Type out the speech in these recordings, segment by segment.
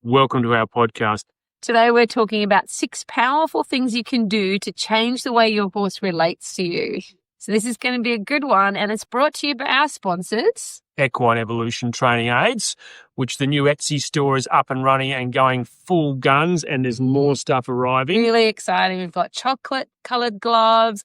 Welcome to our podcast. Today we're talking about 6 powerful things you can do to change the way your horse relates to you. So this is going to be a good one, and it's brought to you by our sponsors. Equine Evolution Training Aids, which the new Etsy store is up and running and going full guns, and there's more stuff arriving. Really exciting. We've got chocolate-coloured gloves,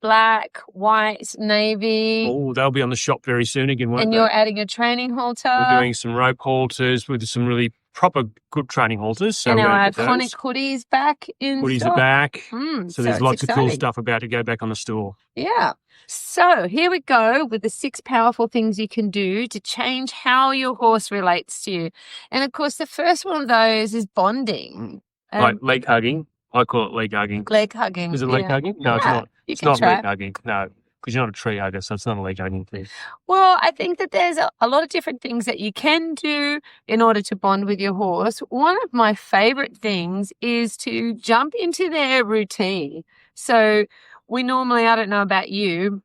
black, white, navy. Oh, they'll be on the shop very soon again, won't And they? you're adding a training halter. We're doing some rope halters with some really proper good training halters. So and we're our gonna get iconic hoodies back in those. Hoodies stock. are back. So There's it's lots of cool exciting. stuff about to go back on the store. Yeah. So here we go with the 6 powerful things you can do to change how your horse relates to you. And of course, the first one of those is bonding. Like leg hugging. I call it leg hugging. Leg hugging. Is it leg hugging? No, it's Yeah, not. you It's can not try. leg hugging. No, because you're not a tree hugger, so it's not a leg hugging thing. Well, I think that there's a lot of different things that you can do in order to bond with your horse. One of my favorite things is to jump into their routine. So we normally, I don't know about you,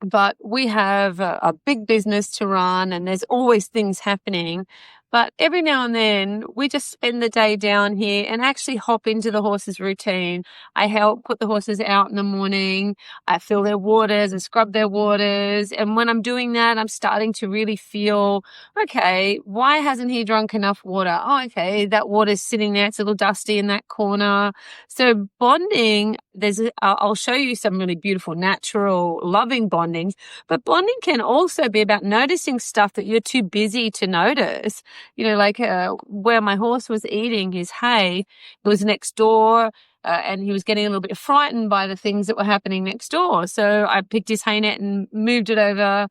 but we have a big business to run and there's always things happening. But every now and then we just spend the day down here and actually hop into the horse's routine. I help put the horses out in the morning. I fill their waters, I scrub their waters. And when I'm doing that, I'm starting to really feel, okay, why hasn't he drunk enough water? Oh, okay, that water's sitting there. It's a little dusty in that corner. So bonding, I'll show you some really beautiful, natural, loving bondings. But bonding can also be about noticing stuff that you're too busy to notice. You know, like where my horse was eating his hay, it was next door, and he was getting a little bit frightened by the things that were happening next door. So I picked his hay net and moved it over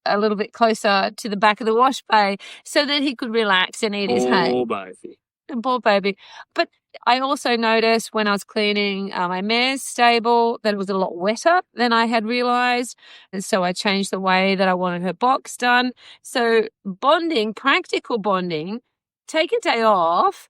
a little bit closer to the back of the wash bay so that he could relax and eat his hay. Oh, baby. Poor baby. But I also noticed when I was cleaning my mare's stable that it was a lot wetter than I had realised. And so I changed the way that I wanted her box done. So bonding, practical bonding, take a day off,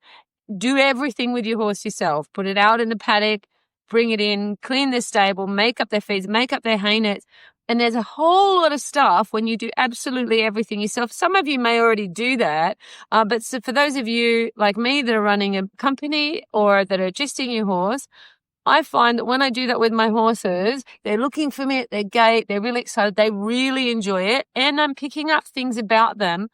do everything with your horse yourself. Put it out in the paddock, bring it in, clean their stable, make up their feeds, make up their hay nets. And there's a whole lot of stuff when you do absolutely everything yourself. Some of you may already do that. But so for those of you like me that are running a company or that are adjusting your horse, I find that when I do that with my horses, they're looking for me at their gate. They're really excited. They really enjoy it. And I'm picking up things about them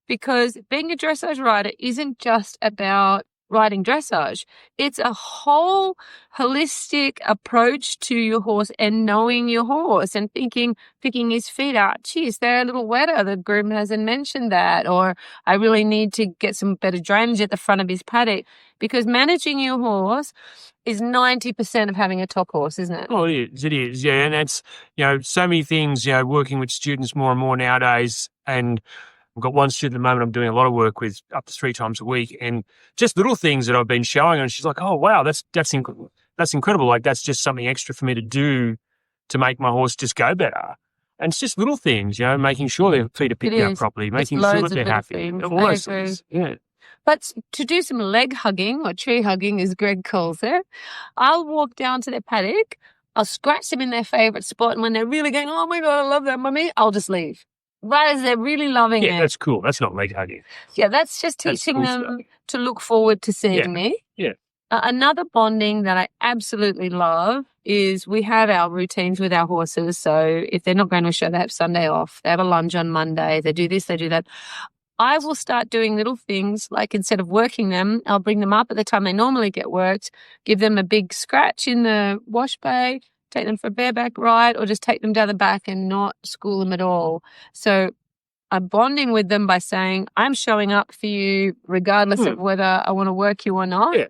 because being a dressage rider isn't just about riding dressage. It's a whole holistic approach to your horse and knowing your horse and picking his feet out. Geez, they're a little wetter. The groom hasn't mentioned that. Or I really need to get some better drainage at the front of his paddock. Because managing your horse is 90% of having a top horse, isn't it? Oh, it is. Yeah. And that's, so many things, working with students more and more nowadays. And I've got one student at the moment I'm doing a lot of work with up to 3 times a week, and just little things that I've been showing her, and she's like, oh, wow, that's incredible. Like, that's just something extra for me to do to make my horse just go better. And it's just little things, making sure their feet are picked up properly, making sure that they're happy. All those things. Yeah. But to do some leg hugging or tree hugging, as Greg calls it, I'll walk down to their paddock, I'll scratch them in their favourite spot, and when they're really going, oh my God, I love that, mummy, I'll just leave. Right as they're really loving it. Yeah, that's cool. That's not leg hugging. Yeah, that's just teaching them to look forward to seeing me. Yeah. Another bonding that I absolutely love is we have our routines with our horses. So if they're not going to a show, they have Sunday off. They have a lunge on Monday. They do this, they do that. I will start doing little things like instead of working them, I'll bring them up at the time they normally get worked, give them a big scratch in the wash bay, take them for a bareback ride, or just take them down the back and not school them at all. So I'm bonding with them by saying, I'm showing up for you regardless of whether I want to work you or not. Yeah.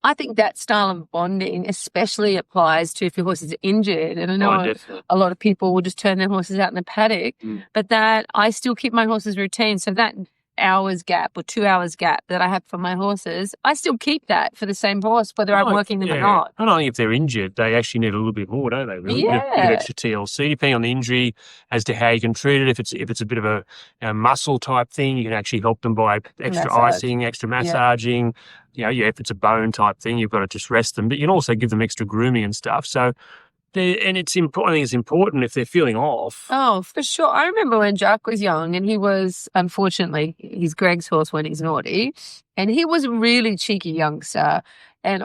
I think that style of bonding especially applies to if your horse is injured. And I know a lot of people will just turn their horses out in the paddock, but that I still keep my horse's routine. So that hours gap or 2 hours gap that I have for my horses, I still keep that for the same horse, whether I'm working them or not. I don't think if they're injured, they actually need a little bit more, don't they? Really? Yeah. A bit of extra TLC, depending on the injury as to how you can treat it. If it's a bit of a muscle type thing, you can actually help them by extra icing, extra massaging. If it's a bone type thing, you've got to just rest them. But you can also give them extra grooming and stuff. So and it's important. I think it's important if they're feeling off. Oh, for sure. I remember when Jack was young and he was, unfortunately, he's Greg's horse when he's naughty, and he was a really cheeky youngster. And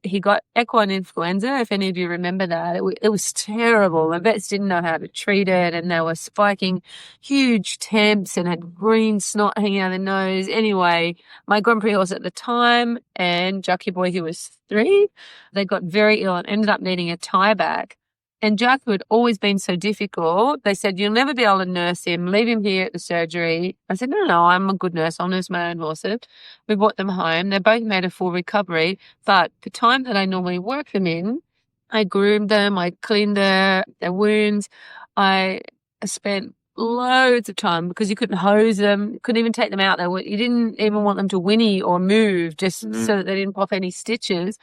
he got equine influenza, if any of you remember that. It was terrible. The vets didn't know how to treat it, and they were spiking huge temps and had green snot hanging out of their nose. Anyway, my Grand Prix horse at the time and Jackie Boy, who was 3, they got very ill and ended up needing a tie back. And Jack, who had always been so difficult, they said, you'll never be able to nurse him. Leave him here at the surgery. I said, no, I'm a good nurse. I'll nurse my own horses. We brought them home. They both made a full recovery. But the time that I normally work them in, I groomed them. I cleaned their wounds. I spent loads of time because you couldn't hose them, couldn't even take them out. You didn't even want them to whinny or move just so that they didn't pop any stitches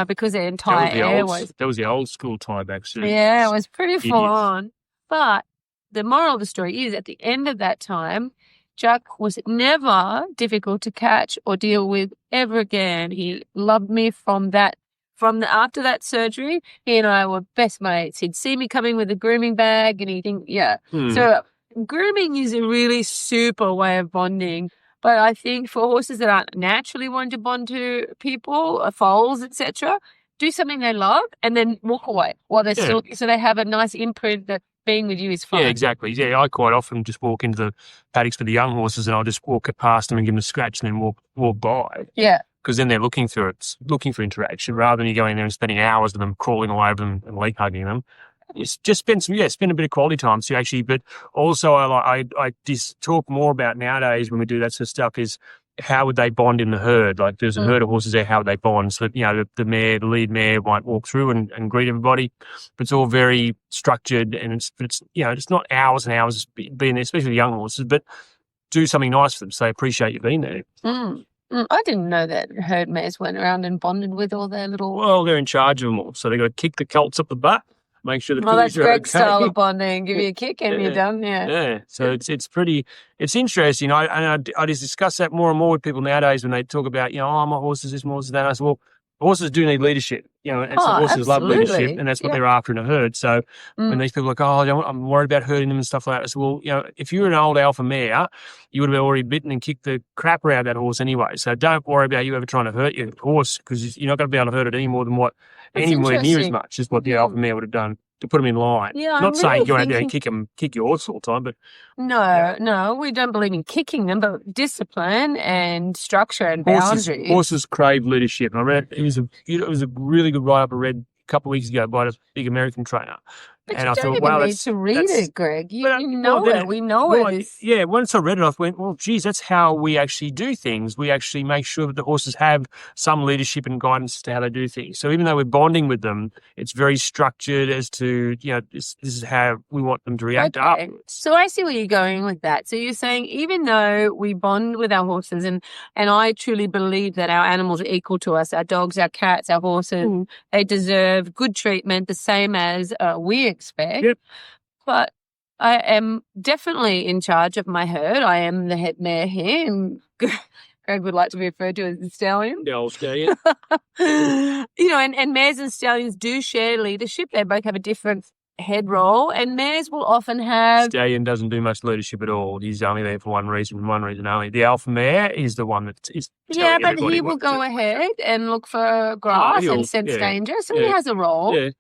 because their entire airways. That was the old school tie-back suit. Yeah, it was pretty full on. But the moral of the story is at the end of that time, Jack was never difficult to catch or deal with ever again. He loved me after that surgery. He and I were best mates. He'd see me coming with a grooming bag and he'd think, So grooming is a really super way of bonding. But I think for horses that aren't naturally wanting to bond to people, foals, etc., do something they love and then walk away while they're still, so they have a nice imprint that being with you is fun. Yeah, exactly. Yeah, I quite often just walk into the paddocks for the young horses and I'll just walk past them and give them a scratch and then walk by. Yeah. Because then they're looking for interaction rather than you going in there and spending hours with them, crawling all over them and leap hugging them. Just spend a bit of quality time. So actually, but also I just talk more about nowadays when we do that sort of stuff is how would they bond in the herd? Like there's a herd of horses there, how would they bond? So, the lead mare might walk through and greet everybody, but it's all very structured and it's not hours and hours being there, especially the young horses, but do something nice for them so they appreciate you being there. I didn't know that herd mares went around and bonded with all their little... Well, they're in charge of them all, so they've got to kick the colts up the butt, make sure the that's Greg's style of bonding. Give you a kick and you're done. Yeah. So it's interesting. I just discuss that more and more with people nowadays when they talk about, my horse is this, my horse is that. I said, well, horses do need leadership, and some horses love leadership, and that's what they're after in a herd. So when these people are like, I'm worried about herding them and stuff like that, I said, well, if you're an old alpha mare, you would have already bitten and kicked the crap around that horse anyway. So don't worry about you ever trying to hurt your horse because you're not going to be able to hurt it any more than anywhere near as much as what the alpha mare would have done to put them in line. Yeah, not saying go out there and kick your horse all the time, but no, we don't believe in kicking them, but discipline and structure and boundaries. Horses crave leadership. And I read it was a really good write-up I read a couple of weeks ago by a big American trainer. But and I thought, wow, need to read it, Greg. You know it. We know it. Yeah, once I read it, I went, well, geez, that's how we actually do things. We actually make sure that the horses have some leadership and guidance as to how they do things. So even though we're bonding with them, it's very structured as to, this is how we want them to react afterwards. So I see where you're going with that. So you're saying even though we bond with our horses, and I truly believe that our animals are equal to us, our dogs, our cats, our horses, they deserve good treatment, the same as we expect. Yep. But I am definitely in charge of my herd. I am the head mare here, and Greg would like to be referred to as the stallion. The old stallion. And mares and stallions do share leadership. They both have a different head role, and mares will often have... Stallion doesn't do much leadership at all. He's only there for one reason only. The alpha mare is the one that is telling but he will go ahead and look for grass and sense danger, so he has a role. Yeah.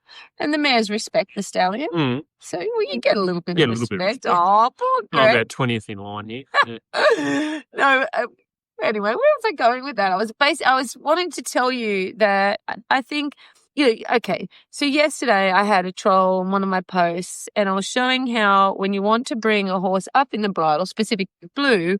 And the mares respect the stallion. So you get a little bit of respect. Oh, poor Greg. I'm about 20th in line here. Yeah. Anyway, where was I going with that? I was wanting to tell you that I think... okay. So yesterday I had a troll on one of my posts and I was showing how when you want to bring a horse up in the bridle, specifically blue,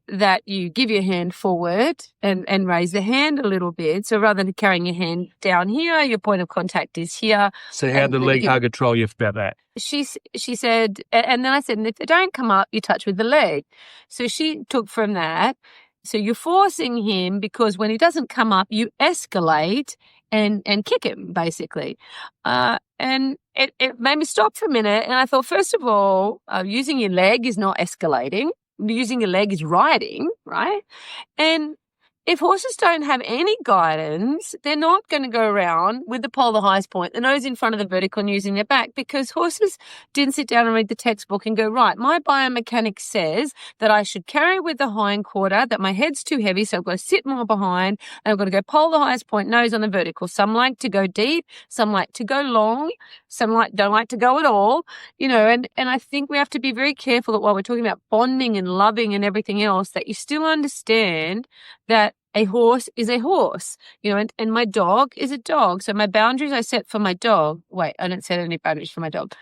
that you give your hand forward and raise the hand a little bit. So rather than carrying your hand down here, your point of contact is here. So how did the leg hugger troll you about that? She said, and then I said, and if they don't come up, you touch with the leg. So she took from that. So you're forcing him because when he doesn't come up, you escalate and kick him, basically. And it made me stop for a minute. And I thought, first of all, using your leg is not escalating. Using your leg is riding, right? And if horses don't have any guidance, they're not going to go around with the pole the highest point, the nose in front of the vertical and using their back, because horses didn't sit down and read the textbook and go, right, my biomechanics says that I should carry with the hind quarter, that my head's too heavy, so I've got to sit more behind, and I've got to go pole the highest point, nose on the vertical. Some like to go deep, some like to go long, some don't like to go at all, and I think we have to be very careful that while we're talking about bonding and loving and everything else, that you still understand that a horse is a horse, and my dog is a dog. So my boundaries I set for my dog. Wait, I don't set any boundaries for my dog.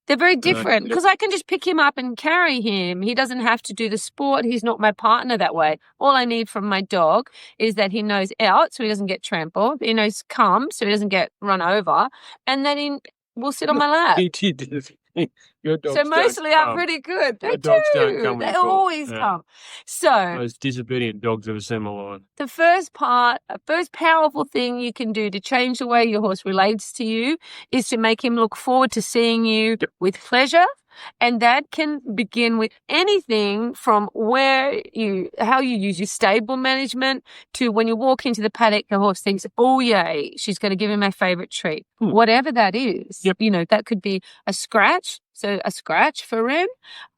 They're very different because I can just pick him up and carry him. He doesn't have to do the sport. He's not my partner that way. All I need from my dog is that he knows out so he doesn't get trampled. He knows come so he doesn't get run over, and that he will sit on my lap. Your dogs so mostly I'm pretty good. They dogs don't come when They you call. always come. So most disobedient dogs I've ever seen in my life. the first powerful thing you can do to change the way your horse relates to you is to make him look forward to seeing you with pleasure. And that can begin with anything from how you use your stable management to when you walk into the paddock, the horse thinks, oh, yay, she's going to give him my favorite treat. Whatever that is. Yep. That could be a scratch. So a scratch for Ren,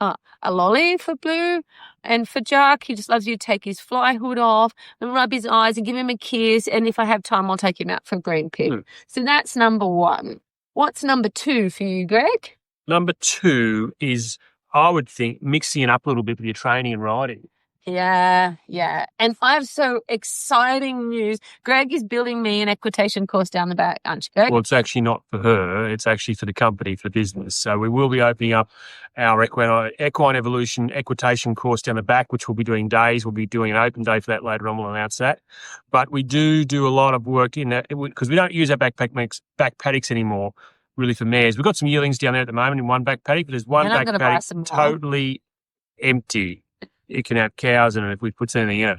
a lolly for Blue, and for Jack, he just loves you to take his fly hood off and rub his eyes and give him a kiss. And if I have time, I'll take him out for a green pig. So that's number one. What's number two for you, Greg? Number two is, I would think, mixing it up a little bit with your training and riding. Yeah. And I have so exciting news. Greg is building me an equitation course down the back, aren't you, Greg? Well, it's actually not for her. It's actually for the company, for the business. So we will be opening up our equine evolution equitation course down the back, which we'll be doing days. We'll be doing an open day for that later on. We'll announce that. But we do a lot of work in that because we don't use our back paddocks anymore, really, for mares. We've got some yearlings down there at the moment in one back paddock, but there's one back paddock totally empty. It can have cows in it if we put anything in it.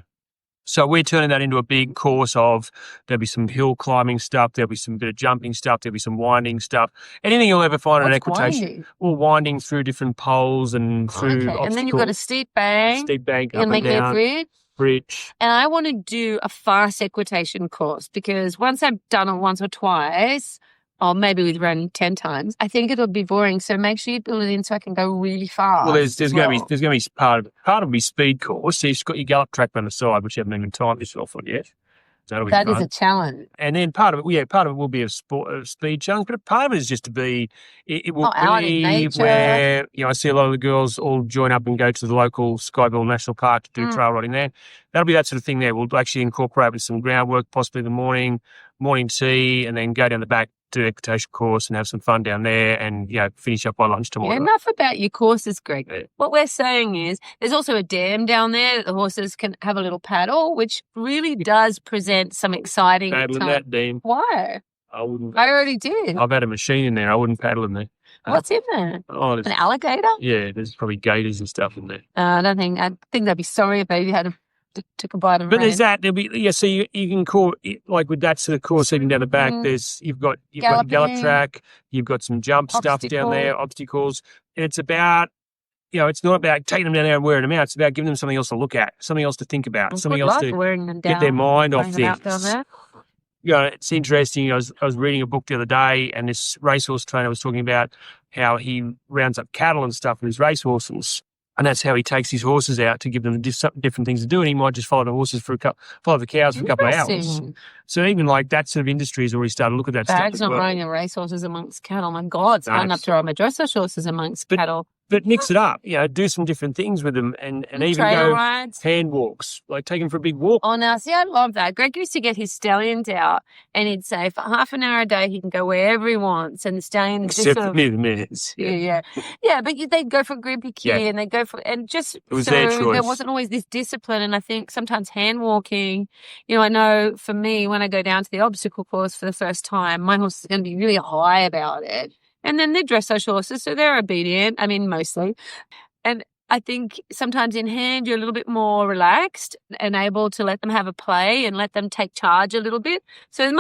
So we're turning that into a big course of, there'll be some hill climbing stuff, there'll be some bit of jumping stuff, there'll be some winding stuff. Anything you'll ever find in an equitation. Winding? Well, winding through different poles and through obstacles. And then you've got a steep bank. Up and down. Bridge. And I want to do a fast equitation course because once I've done it once or twice, or maybe we've run 10 times, I think it'll be boring. So make sure you build it in so I can go really fast. Well, there's going to be part of me speed course. So you've got your gallop track on the side, which you haven't even timed yourself on yet. So that is a challenge. And then part of it will be a speed challenge, but part of it is just to be, it will be where, I see a lot of the girls all join up and go to the local Skyville National Park to do trail riding there. That'll be that sort of thing there. We'll actually incorporate with some groundwork, possibly in the morning tea, and then go down the back to the equitation course and have some fun down there and, finish up by lunchtime. Yeah, enough about your courses, Greg. Yeah. What we're saying is there's also a dam down there that the horses can have a little paddle, which really does present some exciting paddle in that dam. Why? I wouldn't. I already did. I've had a machine in there. I wouldn't paddle in there. What's in there? An alligator? Yeah, there's probably gators and stuff in there. I think they'd be sorry if they had took a bite of But there's that. There'll be so you can call it, like with that sort of course even down the back. You've got gallop track, you've got some jump stuff down there, obstacles, and it's about it's not about taking them down there and wearing them out. It's about giving them something else to look at, something else to think about, something else to get their mind off things. It's interesting. I was reading a book the other day, and this racehorse trainer was talking about how he rounds up cattle and stuff with his racehorses. And that's how he takes his horses out to give them different things to do. And he might just follow the horses follow the cows for a couple of hours. So even like that sort of industry has already started to look at that stuff. Bag's not riding the racehorses amongst cattle. My God, it's hard enough to ride my dressage horses amongst cattle. But mix it up, do some different things with them and even go rides. Hand walks, like take them for a big walk. Oh, now, see, I love that. Greg used to get his stallions out and he'd say for half an hour a day he can go wherever he wants, and the stallions except for near the mares. Yeah. But they'd go for Grimpy Key and they'd go for, and just, it was their choice. There wasn't always this discipline, and I think sometimes hand walking, I know for me, when I go down to the obstacle course for the first time, my horse is going to be really high about it. And then they're dressage horses, so they're obedient, mostly. And I think sometimes in hand you're a little bit more relaxed and able to let them have a play and let them take charge a little bit. So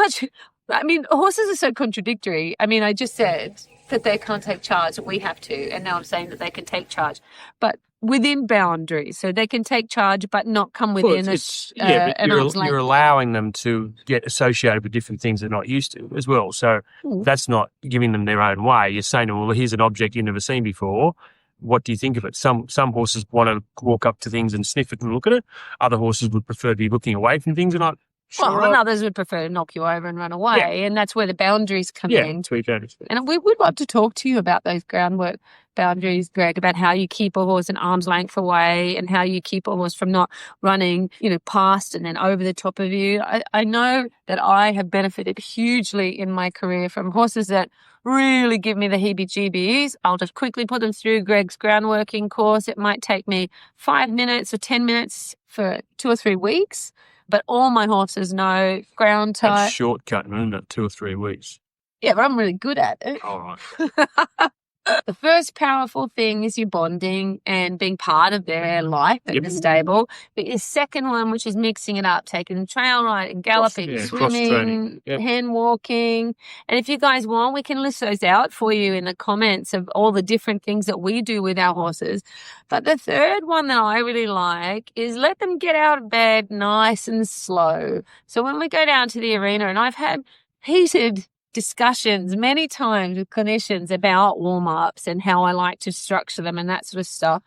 horses are so contradictory. I just said that they can't take charge, that we have to, and now I'm saying that they can take charge. But within boundaries. So they can take charge, but not come within but an arm's length. you're allowing them to get associated with different things they're not used to as well. So that's not giving them their own way. You're saying, well, here's an object you've never seen before. What do you think of it? Some horses want to walk up to things and sniff it and look at it. Other horses would prefer to be looking away from things and not. And others would prefer to knock you over and run away, and that's where the boundaries come in. Yeah, that's where boundaries. And we would love to talk to you about those groundwork boundaries, Greg, about how you keep a horse an arm's length away and how you keep a horse from not running, past and then over the top of you. I know that I have benefited hugely in my career from horses that really give me the heebie-jeebies. I'll just quickly put them through Greg's groundworking course. It might take me 5 minutes or 10 minutes for 2 or 3 weeks. But all my horses know ground type. That's shortcut, isn't it? 2 or 3 weeks. Yeah, but I'm really good at it. All right. The first powerful thing is your bonding and being part of their life in the stable. But your second one, which is mixing it up, taking the trail ride and galloping, swimming, hand walking. And if you guys want, we can list those out for you in the comments of all the different things that we do with our horses. But the third one that I really like is let them get out of bed nice and slow. So when we go down to the arena, and I've had heated discussions many times with clinicians about warm-ups and how I like to structure them and that sort of stuff.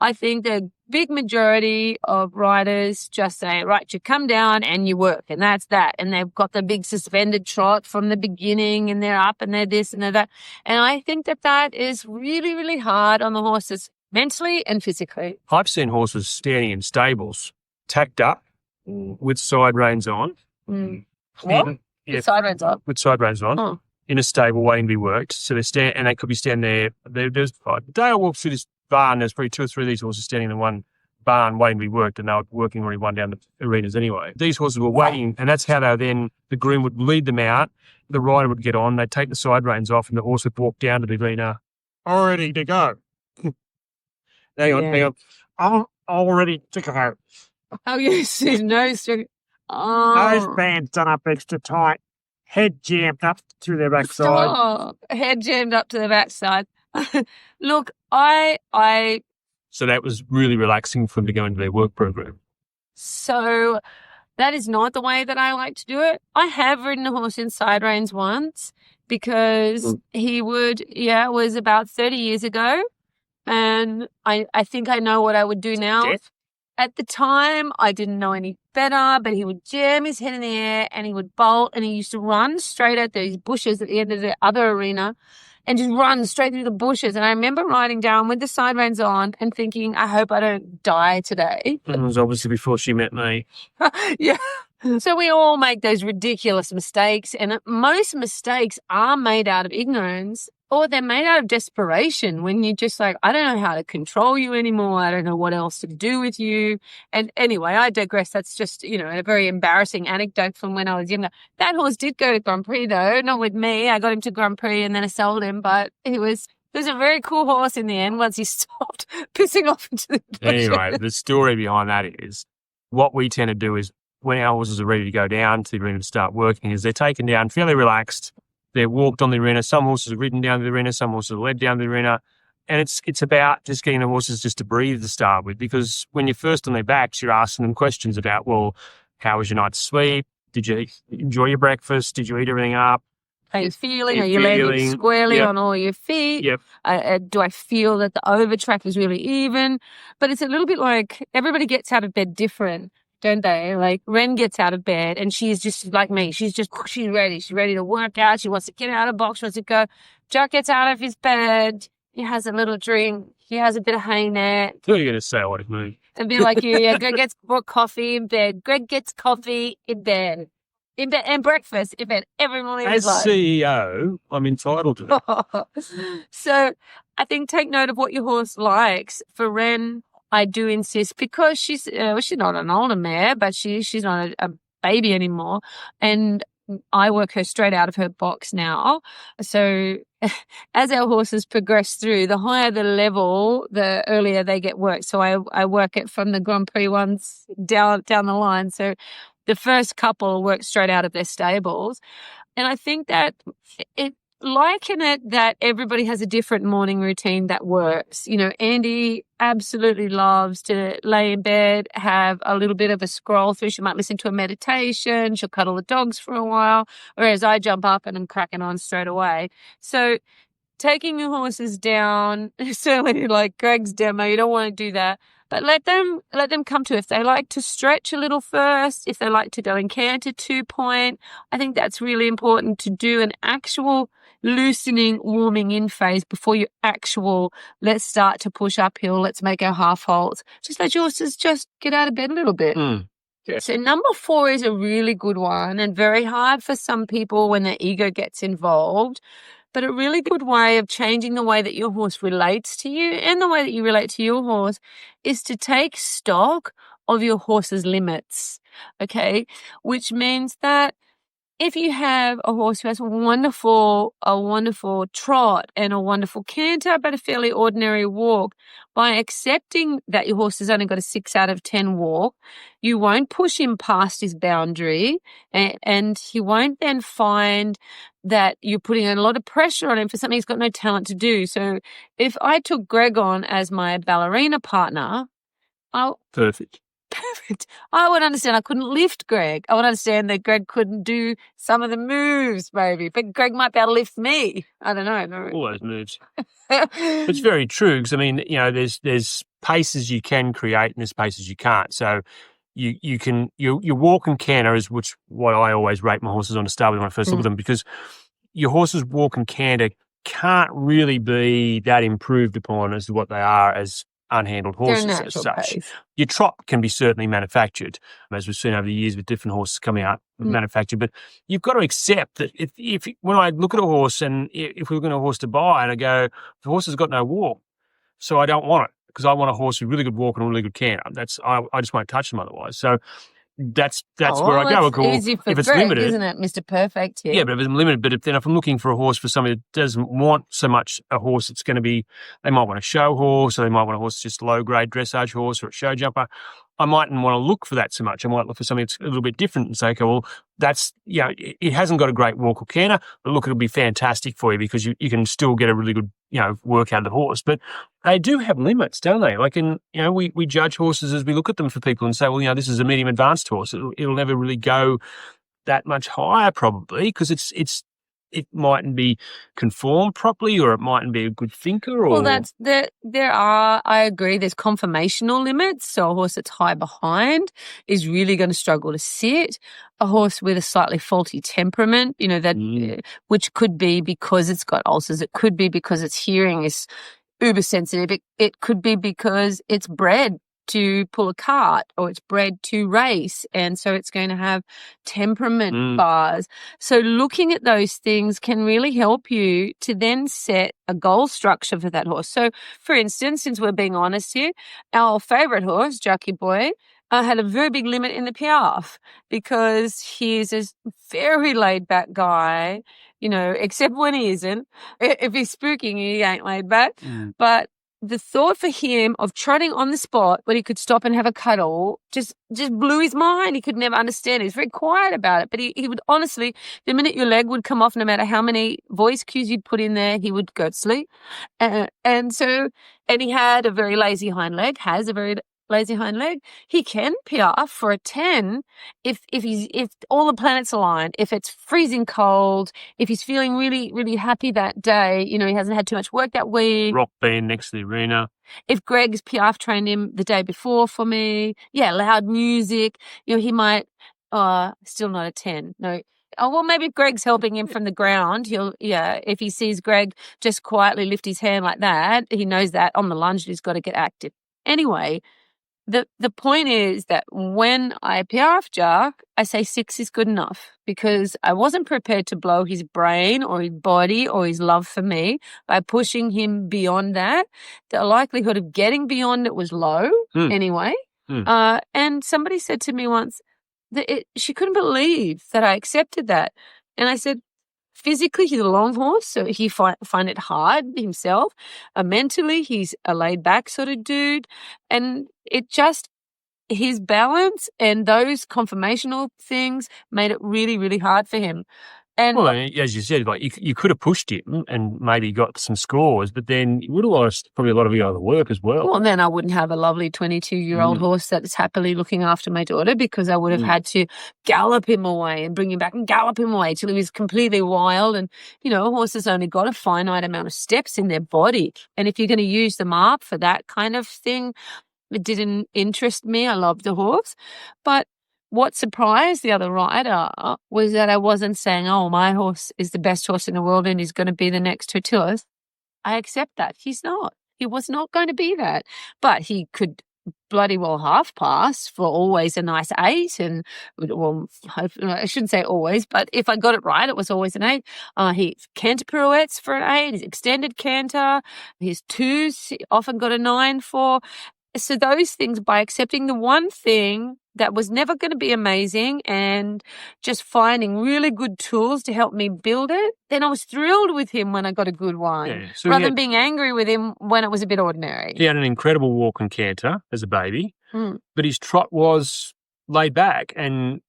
I think the big majority of riders just say, right, you come down and you work, and that's that. And they've got the big suspended trot from the beginning, and they're up and they're this and they're that. And I think that is really, really hard on the horses mentally and physically. I've seen horses standing in stables, tacked up with side reins on. What? Yeah, with side reins on? With side reins on, in a stable waiting to be worked. So they could be standing there. There's Dale walks through this barn. There's probably 2 or 3 of these horses standing in one barn waiting to be worked, and they were working already one down the arenas anyway. These horses were waiting, and that's how the groom would lead them out. The rider would get on. They'd take the side reins off, and the horse would walk down to the arena, all ready to go. Hang on. I'm all ready to go. Oh, yes, nose. Nose bands done up extra tight, head jammed up to their backside. Oh, head jammed up to the backside. Look, So that was really relaxing for them to go into their work program. So that is not the way that I like to do it. I have ridden a horse in side reins once because he would, it was about 30 years ago. And I think I know what I would do now. Death? At the time, I didn't know any better, but he would jam his head in the air and he would bolt, and he used to run straight at these bushes at the end of the other arena and just run straight through the bushes. And I remember riding down with the side reins on and thinking, I hope I don't die today. It was obviously before she met me. Yeah. So we all make those ridiculous mistakes, and most mistakes are made out of ignorance, or they're made out of desperation when you're just like, I don't know how to control you anymore. I don't know what else to do with you. And anyway, I digress. That's just, a very embarrassing anecdote from when I was younger. That horse did go to Grand Prix though, not with me. I got him to Grand Prix and then I sold him, but it was a very cool horse in the end once he stopped pissing off into the bushes. Anyway, the story behind that is what we tend to do is when our horses are ready to go down to the arena to start working is they're taken down fairly relaxed. They're walked on the arena. Some horses are ridden down to the arena. Some horses are led down to the arena. And it's about just getting the horses just to breathe to start with, because when you're first on their backs, you're asking them questions about, well, how was your night's sleep? Did you enjoy your breakfast? Did you eat everything up? How are you feeling? Are you landing squarely on all your feet? Yep. Do I feel that the overtrack is really even? But it's a little bit like everybody gets out of bed different, don't they? Like Ren gets out of bed and she's just like me. She's ready. She's ready to work out. She wants to get out of the box. She wants to go. Jack gets out of his bed. He has a little drink. He has a bit of hay net. Who are you going to say what it means? A bit like you. Yeah, Greg gets coffee in bed. Greg gets coffee in bed. And breakfast in bed every morning. As CEO, I'm entitled to that. So I think take note of what your horse likes. For Ren, I do insist, because she's not an older mare, but she's not a baby anymore, and I work her straight out of her box now. So as our horses progress through, the higher the level, the earlier they get worked. So I work it from the Grand Prix ones down the line. So the first couple work straight out of their stables. And I think that liken it that everybody has a different morning routine that works. Andy absolutely loves to lay in bed, have a little bit of a scroll through. She might listen to a meditation. She'll cuddle the dogs for a while, whereas I jump up and I'm cracking on straight away. So taking your horses down, certainly like Greg's demo, you don't want to do that. But let them come to it. If they like to stretch a little first, if they like to go and canter 2-point, I think that's really important to do an actual loosening, warming in phase before your actual, let's start to push uphill, let's make our half holds. Just let your horses just get out of bed a little bit. Yeah. So number 4 is a really good one and very hard for some people when their ego gets involved. But a really good way of changing the way that your horse relates to you and the way that you relate to your horse is to take stock of your horse's limits, okay? Which means that if you have a horse who has a wonderful trot and a wonderful canter, but a fairly ordinary walk, by accepting that your horse has only got a 6 out of 10 walk, you won't push him past his boundary, and he won't then find that you're putting a lot of pressure on him for something he's got no talent to do. So if I took Greg on as my ballerina partner, Perfect. I would understand I couldn't lift Greg. I would understand that Greg couldn't do some of the moves, maybe, but Greg might be able to lift me. I don't know. All those moves. It's very true because, I mean, there's paces you can create and there's paces you can't. So you can your walk and canter is what I always rate my horses on to start with when I first look at them, because your horse's walk and canter can't really be that improved upon as to what they are as unhandled horses as such. Pace. Your trot can be certainly manufactured, as we've seen over the years with different horses coming out manufactured. But you've got to accept that if when I look at a horse and if we're looking at a horse to buy and I go, the horse has got no walk, so I don't want it because I want a horse with really good walk and a really good canter. I just won't touch them otherwise. So that's where I go. It's easy for if it's Greg, limited, isn't it, Mr. Perfect here? Yeah, but if it's limited, but if I'm looking for a horse for somebody that doesn't want so much a horse, it's going to be, they might want a show horse, or they might want a horse just low grade dressage horse or a show jumper. I mightn't want to look for that so much. I might look for something that's a little bit different and say, okay, well, that's, it hasn't got a great walk or canter, but look, it'll be fantastic for you because you can still get a really good, work out of the horse. But they do have limits, don't they? Like, we judge horses as we look at them for people and say, well, this is a medium advanced horse. It'll never really go that much higher probably because it mightn't be conformed properly, or it mightn't be a good thinker. Or I agree, there's conformational limits. So a horse that's high behind is really going to struggle to sit. A horse with a slightly faulty temperament, which could be because it's got ulcers. It could be because its hearing is uber sensitive. It could be because it's bred to pull a cart or it's bred to race, and so it's going to have temperament bars. So looking at those things can really help you to then set a goal structure for that horse. So for instance, since we're being honest here, our favourite horse, Jackie Boy, had a very big limit in the piaffe because he's a very laid back guy, except when he isn't. If he's spooking, he ain't laid back. But the thought for him of trotting on the spot where he could stop and have a cuddle just blew his mind. He could never understand it. He was very quiet about it, but he would honestly, the minute your leg would come off, no matter how many voice cues you'd put in there, he would go to sleep. And he had a very lazy hind leg, has a very lazy hind leg. He can piaffe for a 10 if all the planets align, if it's freezing cold, if he's feeling really, really happy that day, he hasn't had too much work that week. Rock band next to the arena. If Greg's piaffe trained him the day before for me, loud music, he might, still not a 10. No. Oh, well, maybe if Greg's helping him from the ground, if he sees Greg just quietly lift his hand like that, he knows that on the lunge he's got to get active. Anyway, the point is that when I piaffe Jack, I say 6 is good enough because I wasn't prepared to blow his brain or his body or his love for me by pushing him beyond that. The likelihood of getting beyond it was low anyway. And somebody said to me once that she couldn't believe that I accepted that. And I said, physically, he's a long horse, so he find it hard himself. Mentally, he's a laid-back sort of dude. And it just, his balance and those conformational things made it really, really hard for him. And Well, as you said, like you could have pushed him and maybe got some scores, but then you would have lost probably a lot of your other work as well. then I wouldn't have a lovely 22-year-old horse that's happily looking after my daughter, because I would have had to gallop him away and bring him back and gallop him away till he was completely wild. And, a horse has only got a finite amount of steps in their body. And if you're going to use them up for that kind of thing, it didn't interest me. I loved the horse. But what surprised the other rider was that I wasn't saying, oh, my horse is the best horse in the world and he's going to be the next Tortillas. I accept that. He's not. He was not going to be that. But he could bloody well half pass for always a nice 8. And, well, I shouldn't say always, but if I got it right, it was always an 8. He canter pirouettes for an 8, his extended canter, his 2s, he often got a 9 for. So those things, by accepting the one thing that was never going to be amazing and just finding really good tools to help me build it, then I was thrilled with him when I got a good one, rather than being angry with him when it was a bit ordinary. He had an incredible walk and canter as a baby, but his trot was laid back, and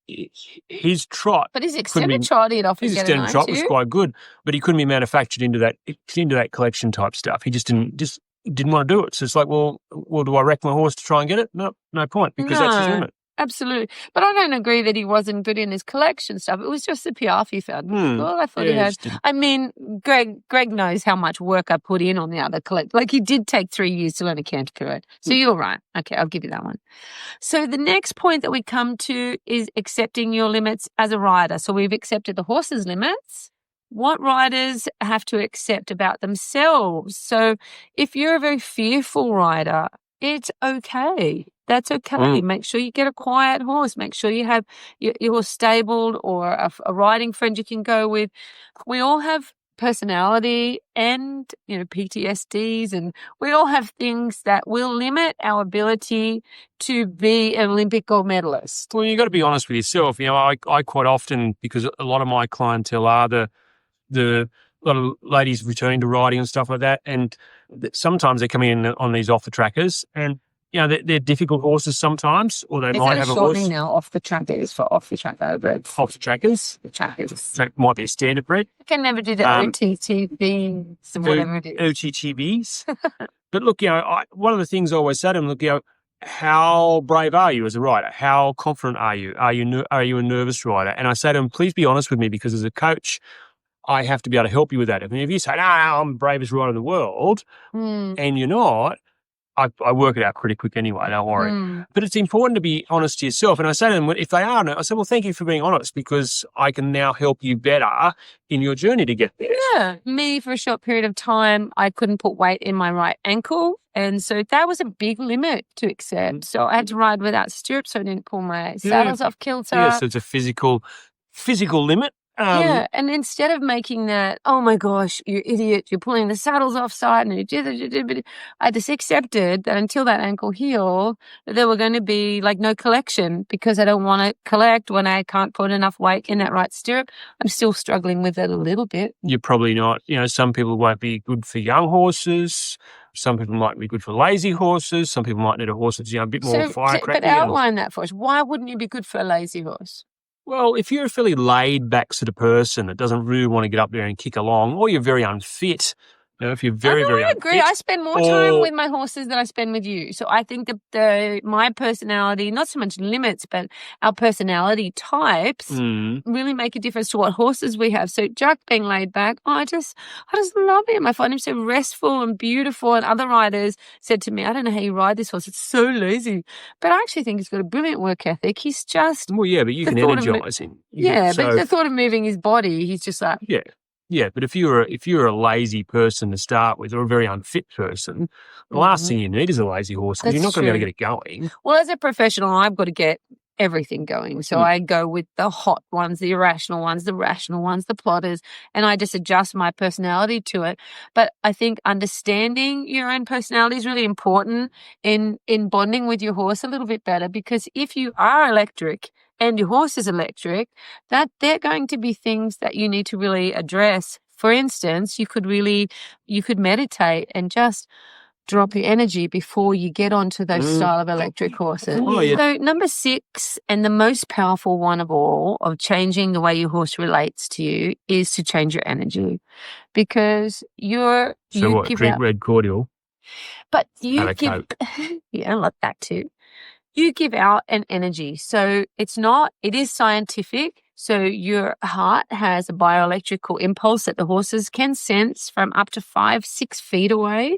his trot. But his extended trot, he'd often his get extended trot was quite good, but he couldn't be manufactured into that collection type stuff. He just didn't want to do it. So it's like, well, do I wreck my horse to try and get it? No point, because that's his limit. Absolutely. But I don't agree that he wasn't good in his collection stuff. It was just the piaffe he found. Well, I thought he had. I mean, Greg knows how much work I put in on the other collect. Like, he did take 3 years to learn a canter pirouette. So you're right. Okay, I'll give you that one. So the next point that we come to is accepting your limits as a rider. So we've accepted the horse's limits. What riders have to accept about themselves. So if you're a very fearful rider, it's okay. That's okay. Make sure you get a quiet horse. Make sure you have your horse stabled, or a riding friend you can go with. We all have personality and, PTSDs, and we all have things that will limit our ability to be an Olympic gold medalist. Well, you got to be honest with yourself. I quite often, because a lot of my clientele are a lot of ladies returning to riding and stuff like that, and sometimes they come in on these off the trackers, and they're difficult horses sometimes, or they might have a horse. Now, off the trackers for off the track breds. Off the trackers, might be a standard bred. I can never do the OTTBs or whatever it is. OTTBs. But look, one of the things I always say to them, look, how brave are you as a rider? How confident are you? Are you a nervous rider? And I say to them, please be honest with me, because as a coach, I have to be able to help you with that. I mean, if you say, no, I'm the bravest rider in the world, and you're not, I work it out pretty quick anyway, don't worry. But it's important to be honest to yourself. And I say to them, if they are, I say, well, thank you for being honest, because I can now help you better in your journey to get there. Yeah. Me, for a short period of time, I couldn't put weight in my right ankle. And so that was a big limit to accept. So I had to ride without stirrups, so I didn't pull my saddles off kilter. Yeah, so it's a physical limit. And instead of making that, oh my gosh, you idiot, you're pulling the saddles offside, and I just accepted that until that ankle healed, there were going to be like no collection, because I don't want to collect when I can't put enough weight in that right stirrup. I'm still struggling with it a little bit. You're probably not. Some people won't be good for young horses. Some people might be good for lazy horses. Some people might need a horse that's a bit more firecracker. But outline that for us. Why wouldn't you be good for a lazy horse? Well, if you're a fairly laid-back sort of person that doesn't really want to get up there and kick along, or you're very unfit, if you're very I agree. I spend more time with my horses than I spend with you. So I think that my personality, not so much limits, but our personality types really make a difference to what horses we have. So Jack being laid back, I just love him. I find him so restful and beautiful. And other riders said to me, I don't know how you ride this horse. It's so lazy. But I actually think he's got a brilliant work ethic. He's just... Well, yeah, but you can energise him. But the thought of moving his body, he's just like... Yeah, but if you're a lazy person to start with, or a very unfit person, the last thing you need is a lazy horse, because you're not going to be able to get it going. Well, as a professional, I've got to get everything going. So I go with the hot ones, the irrational ones, the rational ones, the plotters, and I just adjust my personality to it. But I think understanding your own personality is really important in bonding with your horse a little bit better, because if you are electric and your horse is electric, that they're going to be things that you need to really address. For instance, you could meditate and just drop your energy before you get onto those style of electric horses. Oh, yeah. So number 6, and the most powerful one of all, of changing the way your horse relates to you, is to change your energy. Because So what, drink red cordial? But you Have a give, Coke. yeah, I like that too. You give out an energy. So it is scientific. So your heart has a bioelectrical impulse that the horses can sense from up to 5-6 feet away.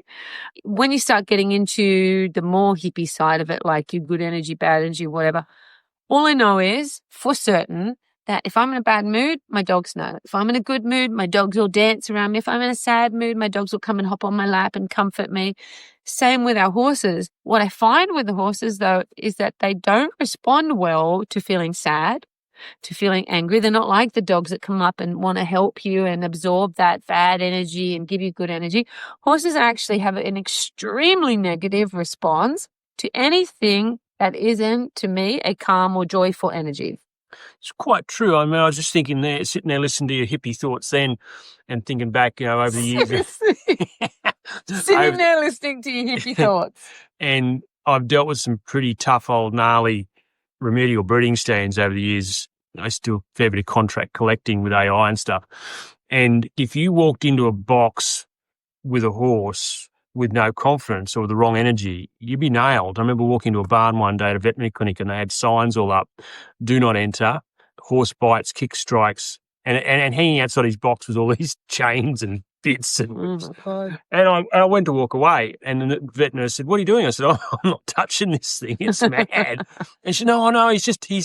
When you start getting into the more hippie side of it, like your good energy, bad energy, whatever, all I know is for certain that if I'm in a bad mood, my dogs know. If I'm in a good mood, my dogs will dance around me. If I'm in a sad mood, my dogs will come and hop on my lap and comfort me. Same with our horses. What I find with the horses, though, is that they don't respond well to feeling sad, to feeling angry. They're not like the dogs that come up and want to help you and absorb that bad energy and give you good energy. Horses actually have an extremely negative response to anything that isn't, to me, a calm or joyful energy. It's quite true. I mean, I was just thinking there, sitting there listening to your hippie thoughts then and thinking back, over the years. Seriously. Sitting there listening to your hippie thoughts. And I've dealt with some pretty tough, old, gnarly remedial breeding stands over the years. I still fair bit of contract collecting with AI and stuff. And if you walked into a box with a horse with no confidence or the wrong energy, you'd be nailed. I remember walking to a barn one day at a veterinary clinic and they had signs all up, do not enter, horse bites, kick strikes, and hanging outside his box was all these chains and bits. And, I went to walk away and the vet nurse said, "What are you doing?" I said, "Oh, I'm not touching this thing. It's mad." And she said, "No,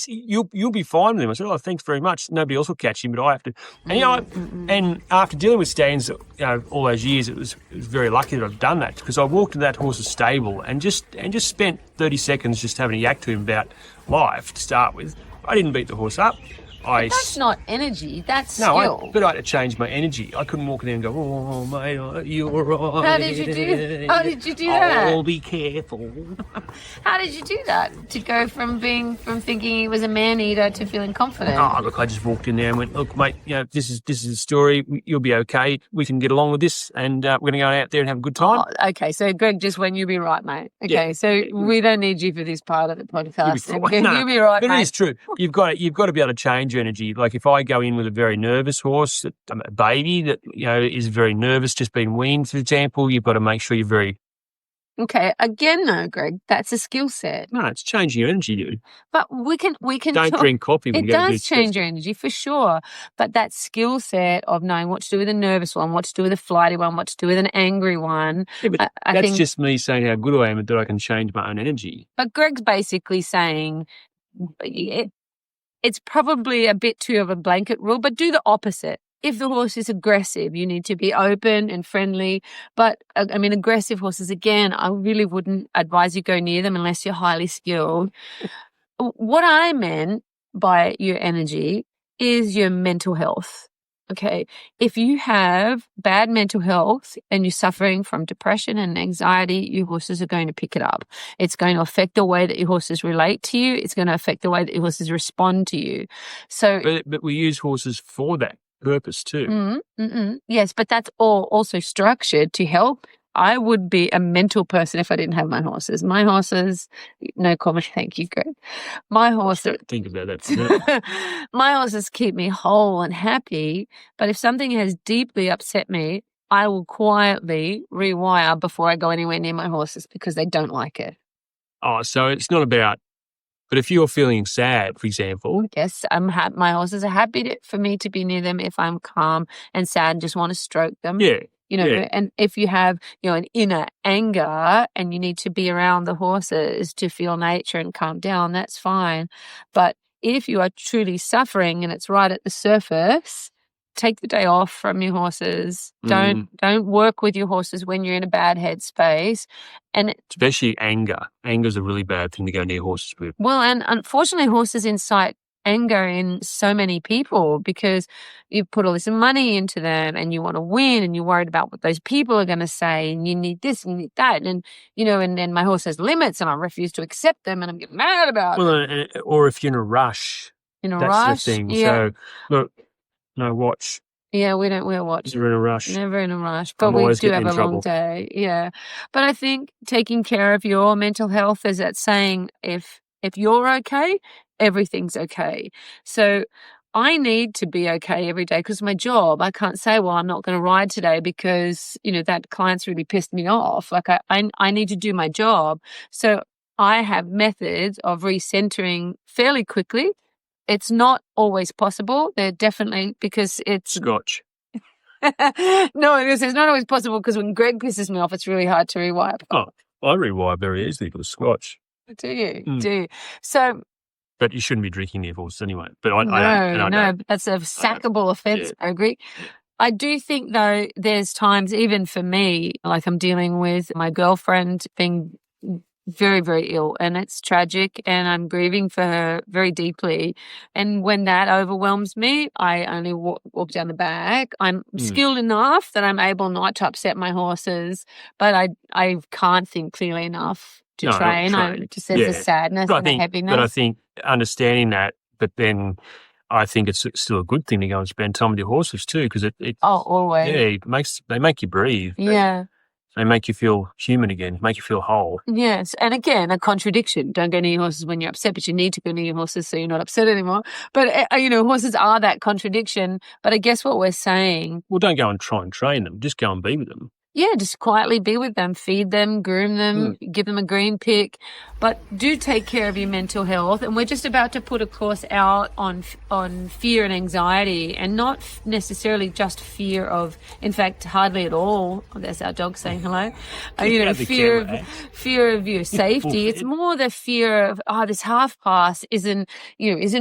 you'll be fine with him." I said, "Oh, thanks very much. Nobody else will catch him, but I have to." And, and after dealing with stands, all those years, it was very lucky that I've done that, because I walked into that horse's stable and just spent 30 seconds just having a yak to him about life to start with. I didn't beat the horse up. That's not energy, that's skill. But I had to change my energy. I couldn't walk in there and go, "Oh, mate, you're right." How did you do that? Oh, be careful. How did you do that? To go from thinking he was a man-eater to feeling confident? Oh, look, I just walked in there and went, "Look, mate, this is the story. You'll be okay. We can get along with this, and we're going to go out there and have a good time." Oh, okay, so Greg just went, "You'll be right, mate." Okay, so we don't need you for this part of the podcast. You'll be right, but mate. It is true. You've got to be able to change your energy. Like if I go in with a very nervous horse, a baby that is very nervous, just been weaned, for example, you've got to make sure you're very. Okay, again though, Greg, that's a skill set. No, it's changing your energy, dude. But we can Don't drink coffee when it you go to do does change your energy for sure. But that skill set of knowing what to do with a nervous one, what to do with a flighty one, what to do with an angry one. Yeah, but I that's think, just me saying how good I am and that I can change my own energy. But Greg's basically saying it's probably a bit too of a blanket rule, but do the opposite. If the horse is aggressive, you need to be open and friendly. But, I mean, aggressive horses, again, I really wouldn't advise you go near them unless you're highly skilled. What I meant by your energy is your mental health. Okay. If you have bad mental health and you're suffering from depression and anxiety, your horses are going to pick it up. It's going to affect the way that your horses relate to you. It's going to affect the way that your horses respond to you. So, but we use horses for that purpose too. Yes, but that's all also structured to help. I would be a mental person if I didn't have my horses. My horses, no comment, thank you, Greg. My horses. Think about that for a minute. My horses keep me whole and happy, but if something has deeply upset me, I will quietly rewire before I go anywhere near my horses because they don't like it. Oh, so it's not about. But if you're feeling sad, for example. Yes, my horses are happy for me to be near them if I'm calm and sad and just want to stroke them. Yeah. And if you have, an inner anger and you need to be around the horses to feel nature and calm down, that's fine. But if you are truly suffering and it's right at the surface, take the day off from your horses. Don't work with your horses when you're in a bad headspace. And especially anger. Anger is a really bad thing to go near horses with. Well, and unfortunately, horses incite anger in so many people because you put all this money into them and you want to win and you're worried about what those people are going to say and you need this and you need that. And, and then my horse has limits and I refuse to accept them and I'm getting mad about it. Or if you're in a rush. That's the thing. Yeah. So, look, no, watch. Yeah, we don't wear watch. You're in a rush. Never in a rush, but I'm we always do getting have in a long trouble. day. Yeah. But I think taking care of your mental health is that saying if you're okay, everything's okay. So I need to be okay every day because my job, I can't say, well, I'm not going to ride today because, that client's really pissed me off. Like I need to do my job. So I have methods of recentering fairly quickly. It's not always possible. They're definitely because it's Scotch. no, it's not always possible because when Greg pisses me off, it's really hard to rewire. Oh, I rewire very easily with a Scotch. Do you? Mm. Do you? So, but you shouldn't be drinking near horses anyway. But I don't. That's a sackable offence. Yeah. I agree. I do think though, there's times even for me, like I'm dealing with my girlfriend being very, very ill and it's tragic and I'm grieving for her very deeply. And when that overwhelms me, I only walk down the back. I'm skilled enough that I'm able not to upset my horses, but I can't think clearly enough to train. There's a sadness and a heaviness. But I think understanding that, but then I think it's still a good thing to go and spend time with your horses too, because it always. Yeah, they make you breathe. Yeah. They make you feel human again, make you feel whole. Yes. And again, a contradiction. Don't go near your horses when you're upset, but you need to go near your horses so you're not upset anymore. But, horses are that contradiction. But I guess what we're saying. Well, don't go and try and train them. Just go and be with them. Yeah, just quietly be with them, feed them, groom them, give them a green pick. But do take care of your mental health. And we're just about to put a course out on fear and anxiety, and not necessarily just fear of, in fact, hardly at all. Oh, there's our dog saying hello. Fear of your safety. It's more the fear of, this half pass isn't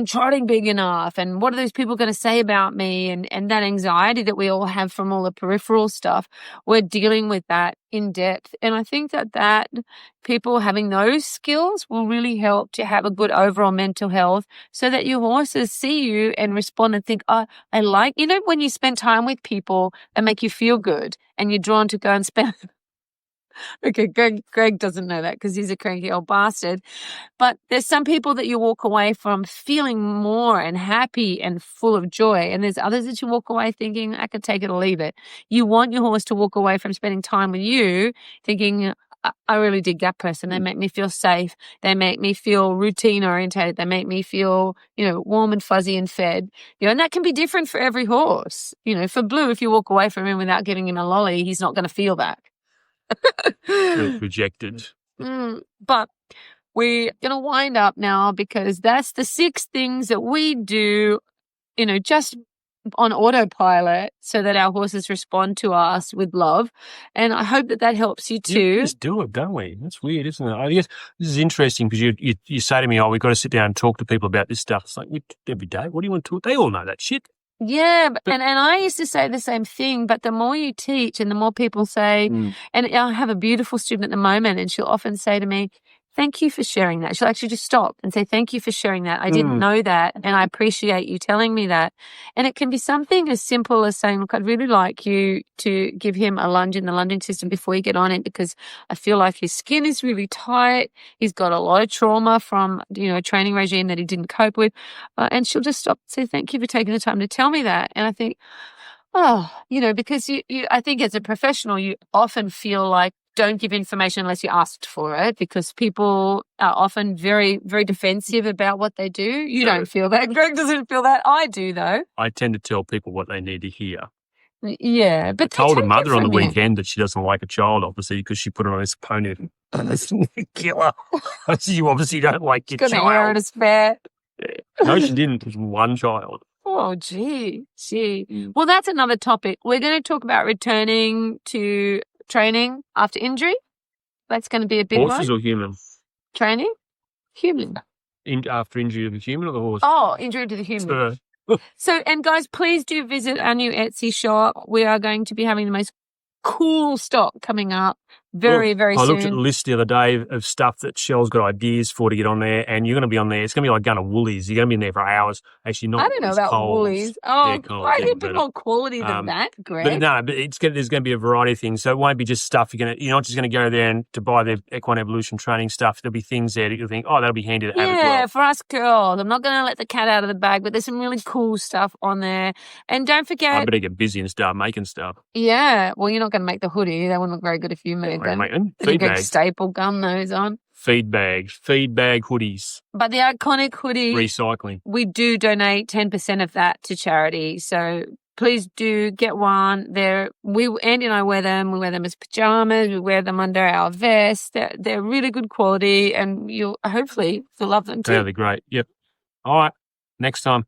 trotting big enough, and what are those people going to say about me? And that anxiety that we all have from all the peripheral stuff. We're dealing with that in depth. And I think that people having those skills will really help to have a good overall mental health so that your horses see you and respond and think, I like, when you spend time with people that make you feel good and you're drawn to go and spend. Okay, Greg doesn't know that because he's a cranky old bastard. But there's some people that you walk away from feeling more and happy and full of joy. And there's others that you walk away thinking, I could take it or leave it. You want your horse to walk away from spending time with you thinking, I really dig that person. They make me feel safe. They make me feel routine orientated. They make me feel, warm and fuzzy and fed. And that can be different for every horse. For Blue, if you walk away from him without giving him a lolly, he's not going to feel that. Rejected. But we're going to wind up now because that's the 6 things that we do, just on autopilot so that our horses respond to us with love. And I hope that helps you too. We just do it, don't we? That's weird, isn't it? I guess this is interesting because you say to me, we've got to sit down and talk to people about this stuff. It's like, every day, what do you want to talk? They all know that shit. Yeah, and I used to say the same thing, but the more you teach and the more people say, and I have a beautiful student at the moment and she'll often say to me, thank you for sharing that. She'll actually just stop and say, thank you for sharing that. I didn't know that and I appreciate you telling me that. And it can be something as simple as saying, look, I'd really like you to give him a lunge in the lunging system before you get on it because I feel like his skin is really tight. He's got a lot of trauma from, a training regime that he didn't cope with. And she'll just stop and say, thank you for taking the time to tell me that. And I think, because I think as a professional, you often feel like, don't give information unless you asked for it because people are often very, very defensive about what they do. You don't feel that. Greg doesn't feel that. I do, though. I tend to tell people what they need to hear. Yeah. But I told a mother on the weekend that she doesn't like a child, obviously, because she put it on his pony. Killer. I said, you obviously don't like your child. Got an hair in his fair. Yeah. No, she didn't. It was one child. Oh, gee. Well, that's another topic. We're going to talk about returning to training after injury. That's going to be a big one. Horses or human? Training? Human. After injury to the human or the horse? Oh, injury to the human. So, and guys, please do visit our new Etsy shop. We are going to be having the most cool stock coming up. very, very I looked at the soon. list the other day of stuff that Shell's got ideas for to get on there, and you're going to be on there. It's going to be like going to Woolies. You're going to be in there for hours. Actually, not I don't know Woolies, about Coles. Woolies. Yeah, Oh, Coles, why is even it a bit better. more quality than that, But Greg? no, but there's going to be a variety of things. So it won't be just stuff you're not just going to go there and to buy the Equine Evolution training stuff. There'll be things there that you'll think, oh, that'll be handy to have as Yeah, well. for us girls. I'm not going to let the cat out of the bag, but there's some really cool stuff on there. And don't I forget, better get busy and start making stuff. yeah, well, you're not going to make the hoodie. That wouldn't look very good if you made them. Then You feed can bags, staple gun those on. feed bag hoodies, But the iconic hoodie, recycling. we do donate 10% of that to charity. So please do get one. Andy and I wear them. We wear them as pajamas. We wear them under our vest. They're really good quality, and you'll love them too. They're great. Yep. All right. Next time.